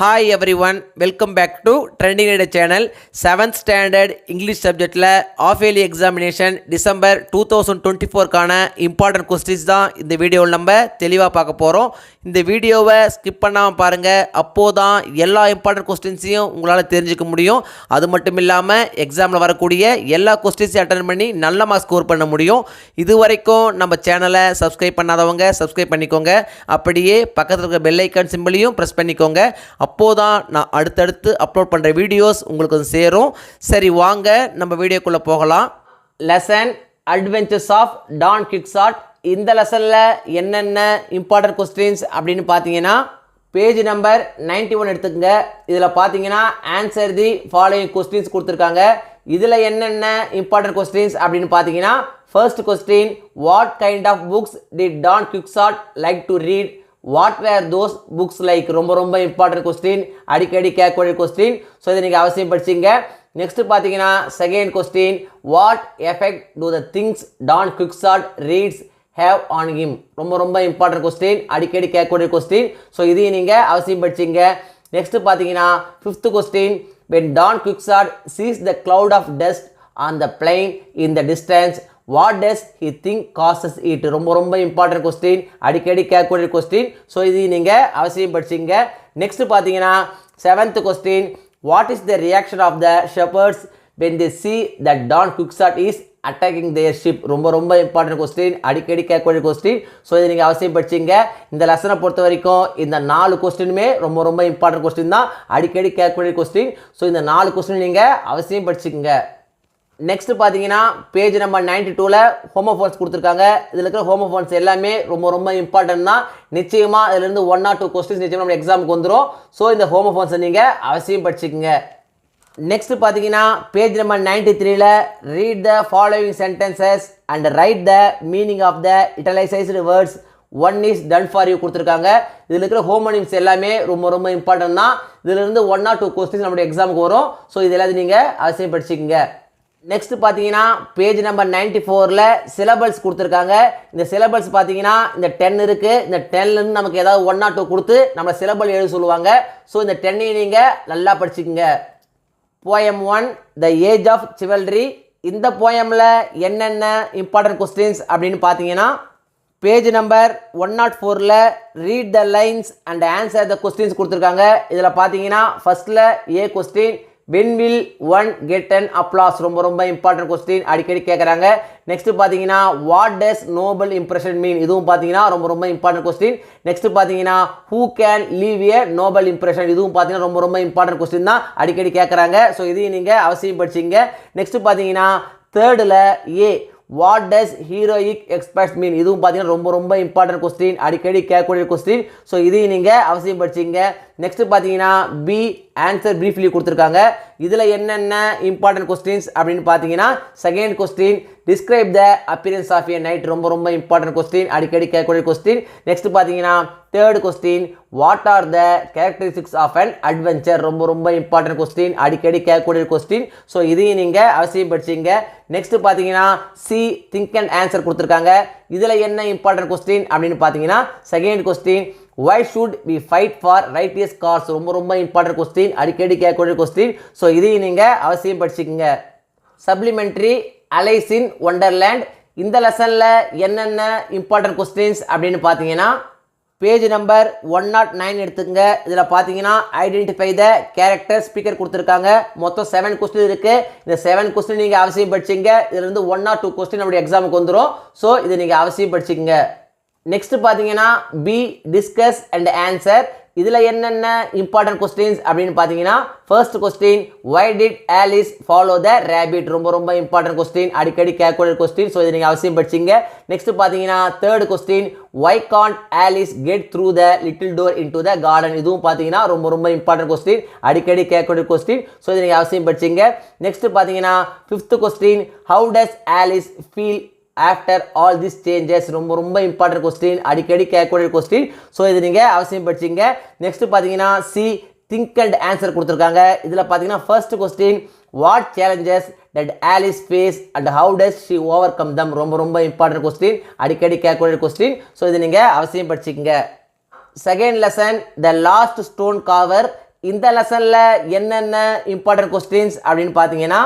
Hi everyone, welcome back to Trending Idea channel. 7th standard English subjectல half yearly examination December 2024 கான important questions தான் இந்த வீடியோவில் நம்ம தெளிவாக பார்க்க போகிறோம். இந்த வீடியோவை ஸ்கிப் பண்ணாமல் பாருங்கள், அப்போதான் எல்லா இம்பார்ட்டன்ட் கொஸ்டின்ஸையும் உங்களால் தெரிஞ்சுக்க முடியும். அது மட்டும் இல்லாமல் எக்ஸாமில் வரக்கூடிய எல்லா கொஸ்டின்ஸையும் அட்டன் பண்ணி நல்ல மார்க் ஸ்கோர் பண்ண முடியும். இது வரைக்கும் நம்ம சேனலை சப்ஸ்கிரைப் பண்ணாதவங்க சப்ஸ்கிரைப் பண்ணிக்கோங்க. அப்படியே பக்கத்தில் இருக்கிற பெல் ஐக்கான் சிம்பிளையும் ப்ரெஸ் பண்ணிக்கோங்க. அப்போதான் நான் அடுத்தடுத்து அப்லோட் பண்ணுற வீடியோஸ் உங்களுக்கு சேரும். சரி, வாங்க நம்ம வீடியோக்குள்ளே போகலாம். Lesson adventures of Don Quixote. இந்த லெசனில் என்னென்ன இம்பார்ட்டன்ட் கொஸ்டின்ஸ் அப்படின்னு பார்த்தீங்கன்னா, பேஜ் நம்பர் 91 எடுத்துக்கங்க. இதில் பார்த்தீங்கன்னா ஆன்சர் தி ஃபாலோயிங் கொஸ்டின்ஸ் கொடுத்துருக்காங்க. இதில் என்னென்ன இம்பார்ட்டன்ட் கொஸ்டின்ஸ் அப்படின்னு பார்த்தீங்கன்னா, first question, what kind of books did Don Quixote like to read? What were those books like? ரொம்ப இம்பார்ட்டன்ட் கொஸ்டின், அடிக்கடி கேட்கக்கூடிய கொஸ்டின். ஸோ இதை நீங்கள் அவசியம் படிச்சிங்க. நெக்ஸ்ட் பார்த்தீங்கன்னா second question, what effect do the things Don Quixote reads have on him? ரொம்ப important question, அடிக்கடி கேட்கக்கூடிய கொஸ்டின். ஸோ இதையும் நீங்கள் அவசியம் படிச்சிங்க. நெக்ஸ்ட் பார்த்தீங்கன்னா fifth question, when Don Quixote sees the cloud of dust on the plain in the distance, what does he think causes it? ரொம்ப important question, அடிக்கடி கேட்கக்கூடிய கொஸ்டின். ஸோ இது நீங்கள் அவசியம் படிச்சிங்க. நெக்ஸ்ட் பார்த்தீங்கன்னா seventh question, what is the reaction of the shepherds when they see that Don Quixote is attacking their ship? ரொம்ப important question, அடிக்கடி கேட்கக்கூடிய கொஸ்டின். ஸோ இதை நீங்கள் அவசியம் படிச்சிங்க. இந்த லெசனை பொறுத்த வரைக்கும் இந்த 4 கொஸ்டினுமே ரொம்ப இம்பார்ட்டன்ட் கொஸ்டின் தான், அடிக்கடி கேட்கக்கூடிய கொஸ்டின். ஸோ இந்த 4 கொஸ்டின் நீங்கள் அவசியம் படிச்சுக்கோங்க. நெக்ஸ்ட் பார்த்தீங்கன்னா பேஜ் நம்பர் 92ல் ஹோமோஃபோன்ஸ் கொடுத்துருக்காங்க. இதில் இருக்கிற ஹோமோஃபோன்ஸ் எல்லாமே ரொம்ப இம்பார்ட்டன்ட் தான். நிச்சயமாக இதுலேருந்து 1 or 2 கொஸ்டின்ஸ் நிச்சயமாக நம்ம எக்ஸாமுக்கு வந்துடும். ஸோ இந்த ஹோமோஃபோன்ஸை நீங்கள் அவசியம் படிச்சுக்கோங்க. நெக்ஸ்ட் பார்த்தீங்கன்னா பேஜ் நம்பர் 93ல் read the following sentences and write the meaning of the italicised words. One is done for you கொடுத்துருக்காங்க. இதில் இருக்கிற ஹோமோனிம்ஸ் எல்லாமே ரொம்ப இம்பார்ட்டன்ட் தான். இதிலிருந்து 1 or 2 கொஸ்டின்ஸ் நம்மளுடைய எக்ஸாமுக்கு வரும். ஸோ இது எல்லாத்தையும் நீங்கள் அவசியம் படிச்சுக்கோங்க. நெக்ஸ்ட் பார்த்தீங்கன்னா பேஜ் நம்பர் 94ல் சிலபல்ஸ் கொடுத்துருக்காங்க. இந்த சிலபல்ஸ் பார்த்தீங்கன்னா இந்த 10 இருக்குது. இந்த 10லேருந்து நமக்கு ஏதாவது 1 or 2 கொடுத்து நம்ம சிலபல் எழுத சொல்லுவாங்க. ஸோ இந்த 10ஐயும் நீங்கள் நல்லா படிச்சுக்கோங்க. Poem 1, the age of chivalry. இந்த போயமில் என்னென்ன இம்பார்ட்டன்ட் கொஸ்டின்ஸ் அப்படின்னு பார்த்தீங்கன்னா, பேஜ் நம்பர் 104ல் read the lines and answer the questions கொடுத்துருக்காங்க. இதில் பார்த்தீங்கன்னா ஃபர்ஸ்ட்டில் A question, when will one get an applause? ரொம்ப இம்பார்ட்டன்ட் கொஸ்டின், அடிக்கடி கேட்குறாங்க. நெக்ஸ்ட் பார்த்தீங்கன்னா what does noble impression mean? இதுவும் பார்த்தீங்கன்னா ரொம்ப இம்பார்ட்டன்ட் கொஸ்டின். நெக்ஸ்ட் பார்த்தீங்கன்னா who can leave a noble impression? இதுவும் பார்த்தீங்கன்னா ரொம்ப இம்பார்ட்டன்ட் கொஸ்டின் தான், அடிக்கடி கேட்குறாங்க. ஸோ இதையும் நீங்கள் அவசியம் படிச்சிங்க. நெக்ஸ்ட் பார்த்தீங்கன்னா தேர்டில் ஏ, வாட் டஸ் ஹீரோயிக் எக்ஸ்பர்ட்ஸ் மீன்? இதுவும் பார்த்தீங்கன்னா ரொம்ப இம்பார்ட்டன்ட் கொஸ்டின், அடிக்கடி கேட்கக்கூடிய கொஸ்டின். ஸோ இதையும் நீங்கள் அவசியம் படிச்சிங்க. நெக்ஸ்ட் பார்த்தீங்கன்னா பி, ஆன்சர் பிரீஃப்லி கொடுத்துருக்காங்க. இதில் என்னென்ன இம்பார்ட்டன்ட் கொஸ்டின்ஸ் அப்படின்னு பார்த்தீங்கன்னா, second question, describe the appearance of a night. ரொம்ப இம்பார்ட்டன்ட் கொஸ்டின், அடிக்கடி கேட்கக்கூடிய கொஸ்டின். நெக்ஸ்ட் பார்த்தீங்கன்னா third question, what are the characteristics of an adventure? ரொம்ப இம்பார்ட்டன்ட் கொஸ்டின், அடிக்கடி கேட்கக்கூடிய கொஸ்டின். ஸோ இதையும் நீங்கள் அவசியம் படிச்சிங்க. நெக்ஸ்ட் பார்த்தீங்கன்னா சி, திங்க் அண்ட் ஆன்சர் கொடுத்துருக்காங்க. இதில் என்ன இம்பார்ட்டன்ட் கொஸ்டின் அப்படின்னு பார்த்தீங்கன்னா, second question, why should we fight for righteous cause? ரொம்ப இம்பார்ட்டன்ட் கொஸ்டின், அடிக்கடி கேட்கக்கூடிய கொஸ்டின். ஸோ இதையும் நீங்கள் அவசியம் படிச்சுக்கோங்க. சப்ளிமெண்ட்ரி அலைஸ் இன் ஒண்டர்லேண்ட். இந்த லெசனில் என்னென்ன இம்பார்ட்டன்ட் கொஸ்டின்ஸ் அப்படின்னு பார்த்தீங்கன்னா, பேஜ் நம்பர் 109 எடுத்துக்கங்க. இதில் பார்த்தீங்கன்னா ஐடென்டிஃபை த கேரக்டர் ஸ்பீக்கர் கொடுத்துருக்காங்க. மொத்தம் 7 கொஸ்டின் இருக்குது. இந்த 7 கொஸ்டின் நீங்கள் அவசியம் படிச்சிங்க. இதிலிருந்து 1 or 2 கொஸ்டின் நம்முடைய எக்ஸாமுக்கு வந்துடும். ஸோ இதை நீங்கள் அவசியம் படிச்சுக்கங்க. நெக்ஸ்ட் பார்த்தீங்கன்னா பி, டிஸ்கஸ் அண்ட் ஆன்சர். இதில் என்னென்ன இம்பார்ட்டன்ட் கொஸ்டின்ஸ் அப்படின்னு பார்த்தீங்கன்னா, first question, why did Alice follow the rabbit? ரொம்ப இம்பார்ட்டன்ட் கொஸ்டின், அடிக்கடி கேட்கக்கூடிய கொஸ்டின். ஸோ இதை நீங்கள் அவசியம் படிச்சிங்க. நெக்ஸ்ட் பார்த்தீங்கன்னா third question, why can't Alice get through the little door into the garden? இதுவும் பார்த்தீங்கன்னா ரொம்ப இம்பார்ட்டன்ட் கொஸ்டின், அடிக்கடி கேட்கக்கூடிய கொஸ்டின். ஸோ இதை நீங்கள் அவசியம் படிச்சிங்க. நெக்ஸ்ட் பார்த்தீங்கன்னா fifth question, how does Alice feel after all this changes? ரொம்ப இம்பார்ட்டன்ட் கொஸ்டின், அடிக்கடி கேட்கக்கூடிய கொஸ்டின். ஸோ இது நீங்கள் அவசியம் படிச்சிங்க. நெக்ஸ்ட் பார்த்தீங்கன்னா சி, திங்க் அண்ட் ஆன்சர் கொடுத்துருக்காங்க. இதில் பார்த்தீங்கன்னா first question, what challenges did Alice face and how does she overcome them? ரொம்ப இம்பார்ட்டன்ட் கொஸ்டின், அடிக்கடி கேட்கக்கூடிய கொஸ்டின். ஸோ இது நீங்கள் அவசியம் படிச்சுக்கோங்க. Second lesson, the lost stone carver இந்த லெசனில் என்னென்ன இம்பார்ட்டன்ட் கொஸ்டின்ஸ் அப்படின்னு பார்த்தீங்கன்னா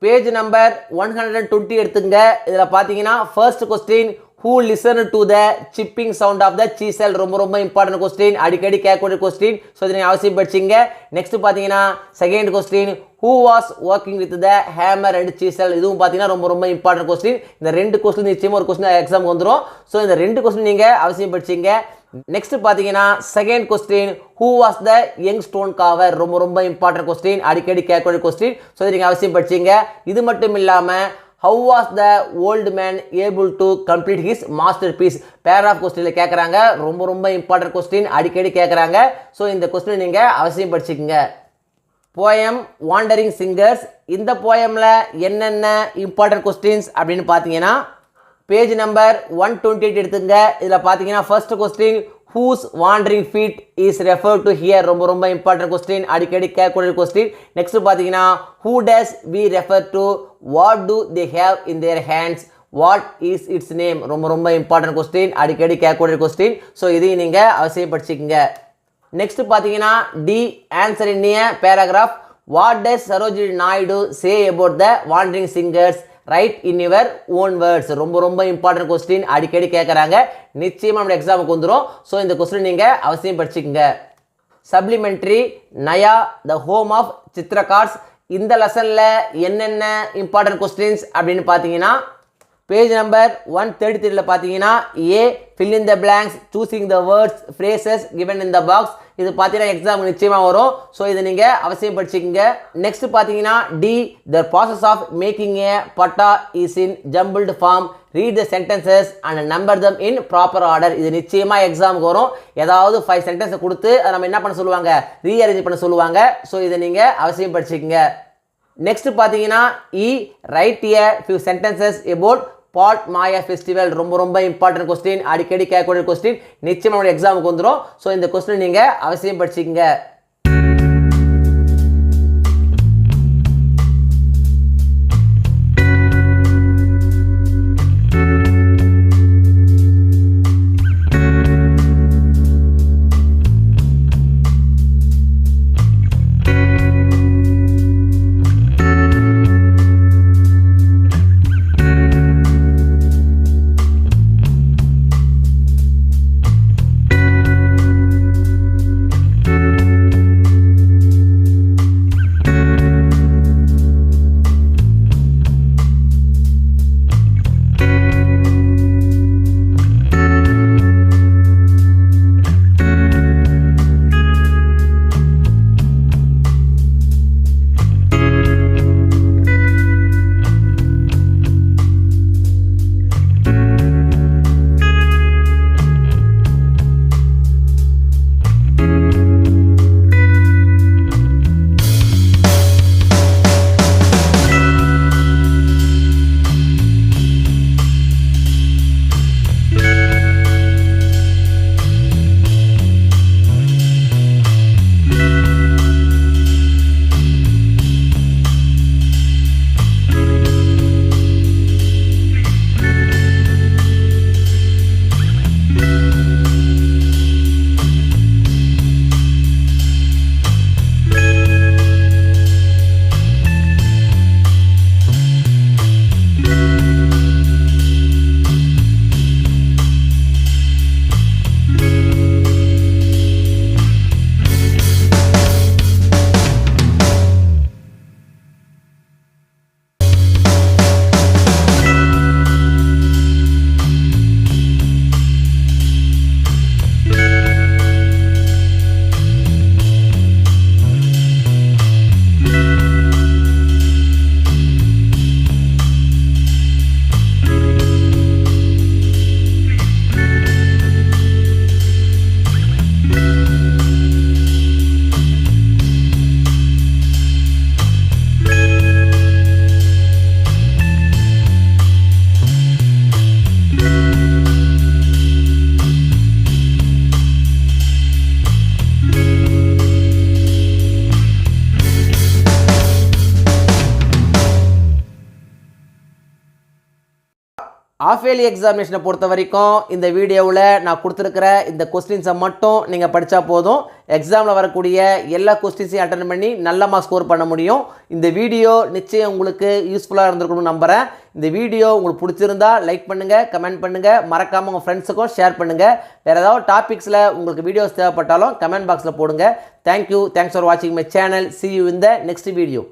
பேஜ் நம்பர் 120 எடுத்துங்க. இதில் பார்த்தீங்கன்னா first question who listened to the chipping sound of the chisel ரொம்ப இம்பார்ட்டன்ட் கொஸ்டின், அடிக்கடி கேட்கக்கூடிய கொஸ்டின். ஸோ இதை நீங்கள் அவசியம் படிச்சிங்க. நெக்ஸ்ட் பார்த்தீங்கன்னா second question who was working with the hammer and chisel, இதுவும் பார்த்தீங்கன்னா ரொம்ப இம்பார்ட்டன்ட் கொஸ்டின். இந்த ரெண்டு கொஸ்டின் நிச்சயமாக ஒரு கொஸ்டின் எக்ஸாமுக்கு வந்துடும். ஸோ இந்த ரெண்டு கொஸ்டின் நீங்கள் அவசியம் படிச்சிங்க. நெக்ஸ்ட் பார்த்தீங்கன்னா second question who was the young stone carver ரொம்ப இம்பார்ட்டன்ட் கொஸ்டின், அடிக்கடி கேட்கக்கூடிய கொஸ்டின். ஸோ இதை நீங்கள் அவசியம் படிச்சிங்க. இது மட்டும் இல்லாமல் how was the old man able to complete his masterpiece paragraph கொஸ்டினில் கேட்குறாங்க. ரொம்ப இம்பார்ட்டன்ட் கொஸ்டின், அடிக்கடி கேட்குறாங்க. ஸோ இந்த கொஸ்டின் நீங்கள் அவசியம் படிச்சுக்கோங்க. போயம் வாண்டரிங் சிங்கர்ஸ், இந்த போயமில் என்னென்ன இம்பார்ட்டன்ட் கொஸ்டின்ஸ் அப்படின்னு பார்த்தீங்கன்னா பேஜ் நம்பர் 128 எடுத்துங்க. இதில் பார்த்தீங்கன்னா first question whose wandering feet is referred to here ரொம்ப இம்பார்ட்டன்ட் கொஸ்டின், அடிக்கடி கேட்கக்கூடிய கொஸ்டின். நெக்ஸ்ட் பார்த்தீங்கன்னா who does we refer to, what do they have in their hands, what is its name ரொம்ப important question, அடிக்கடி கேட்கக்கூடிய question. So இதையும் நீங்கள் அவசியம் படிச்சுக்கோங்க. நெக்ஸ்ட் பார்த்தீங்கன்னா D answer in a paragraph what does Sarojini Naidu say about the wandering singers, write in your own words ரொம்ப important question, அடிக்கடி கேட்குறாங்க. நிச்சயமாக நம்ம எக்ஸாமுக்கு வந்துடும். ஸோ இந்த கொஸ்டின் நீங்கள் அவசியம் படிச்சுக்கோங்க. Supplementary Naya the home of Chitrakars, இந்த லெசனில் என்னென்ன இம்பார்ட்டன்ட் கொஸ்டின்ஸ் அப்படின்னு பார்த்தீங்கன்னா பேஜ் நம்பர் 133 பார்த்தீங்கன்னா ஏ fill in the blanks, choosing the words phrases given in the box, இது பார்த்தீங்கன்னா எக்ஸாம் நிச்சயமாக வரும். ஸோ இதை நீங்கள் அவசியம் படிச்சுக்கோங்க. நெக்ஸ்ட் பார்த்தீங்கன்னா D the process of making a பட்டா is in jumbled form, read the sentences and number them in proper order, இது நிச்சயமாக எக்ஸாமுக்கு வரும். ஏதாவது 5 சென்டென்ஸை கொடுத்து அதை நம்ம என்ன பண்ண சொல்லுவாங்க, ரீஅரேஞ்ச் பண்ண சொல்லுவாங்க. ஸோ இதை நீங்கள் அவசியம் படிச்சுக்கோங்க. நெக்ஸ்ட் பார்த்தீங்கன்னா E write a few sentences about Pot Maya festival ரொம்ப இம்பார்ட்டன்ட் கொஸ்டின், அடிக்கடி கேட்கக்கூடிய கொஸ்டின், நிச்சயமாக எக்ஸாமுக்கு வந்துடும். ஸோ இந்த கொஸ்டின் நீங்கள் அவசியம் படிச்சுக்கோங்க. ஆஃப் இயர்லி எக்ஸாமினேஷனை பொறுத்த வரைக்கும் இந்த வீடியோவில் நான் கொடுத்துருக்கிற இந்த கொஸ்டின்ஸை மட்டும் நீங்கள் படித்தா போதும். எக்ஸாமில் வரக்கூடிய எல்லா கொஸ்டின்ஸையும் அட்டன் பண்ணி நல்ல மார்க் ஸ்கோர் பண்ண முடியும். இந்த வீடியோ நிச்சயம் உங்களுக்கு யூஸ்ஃபுல்லாக இருந்திருக்கணும்னு நம்புகிறேன். இந்த வீடியோ உங்களுக்கு பிடிச்சிருந்தா லைக் பண்ணுங்கள், கமெண்ட் பண்ணுங்கள், மறக்காமல் உங்கள் ஃப்ரெண்ட்ஸுக்கும் ஷேர் பண்ணுங்கள். வேறு ஏதாவது டாபிக்ஸில் உங்களுக்கு வீடியோஸ் தேவைப்பட்டாலும் கமெண்ட் பாக்ஸில் போடுங்க. தேங்க்யூ. தேங்க்ஸ் ஃபார் வாட்சிங் my channel. See you in the next video.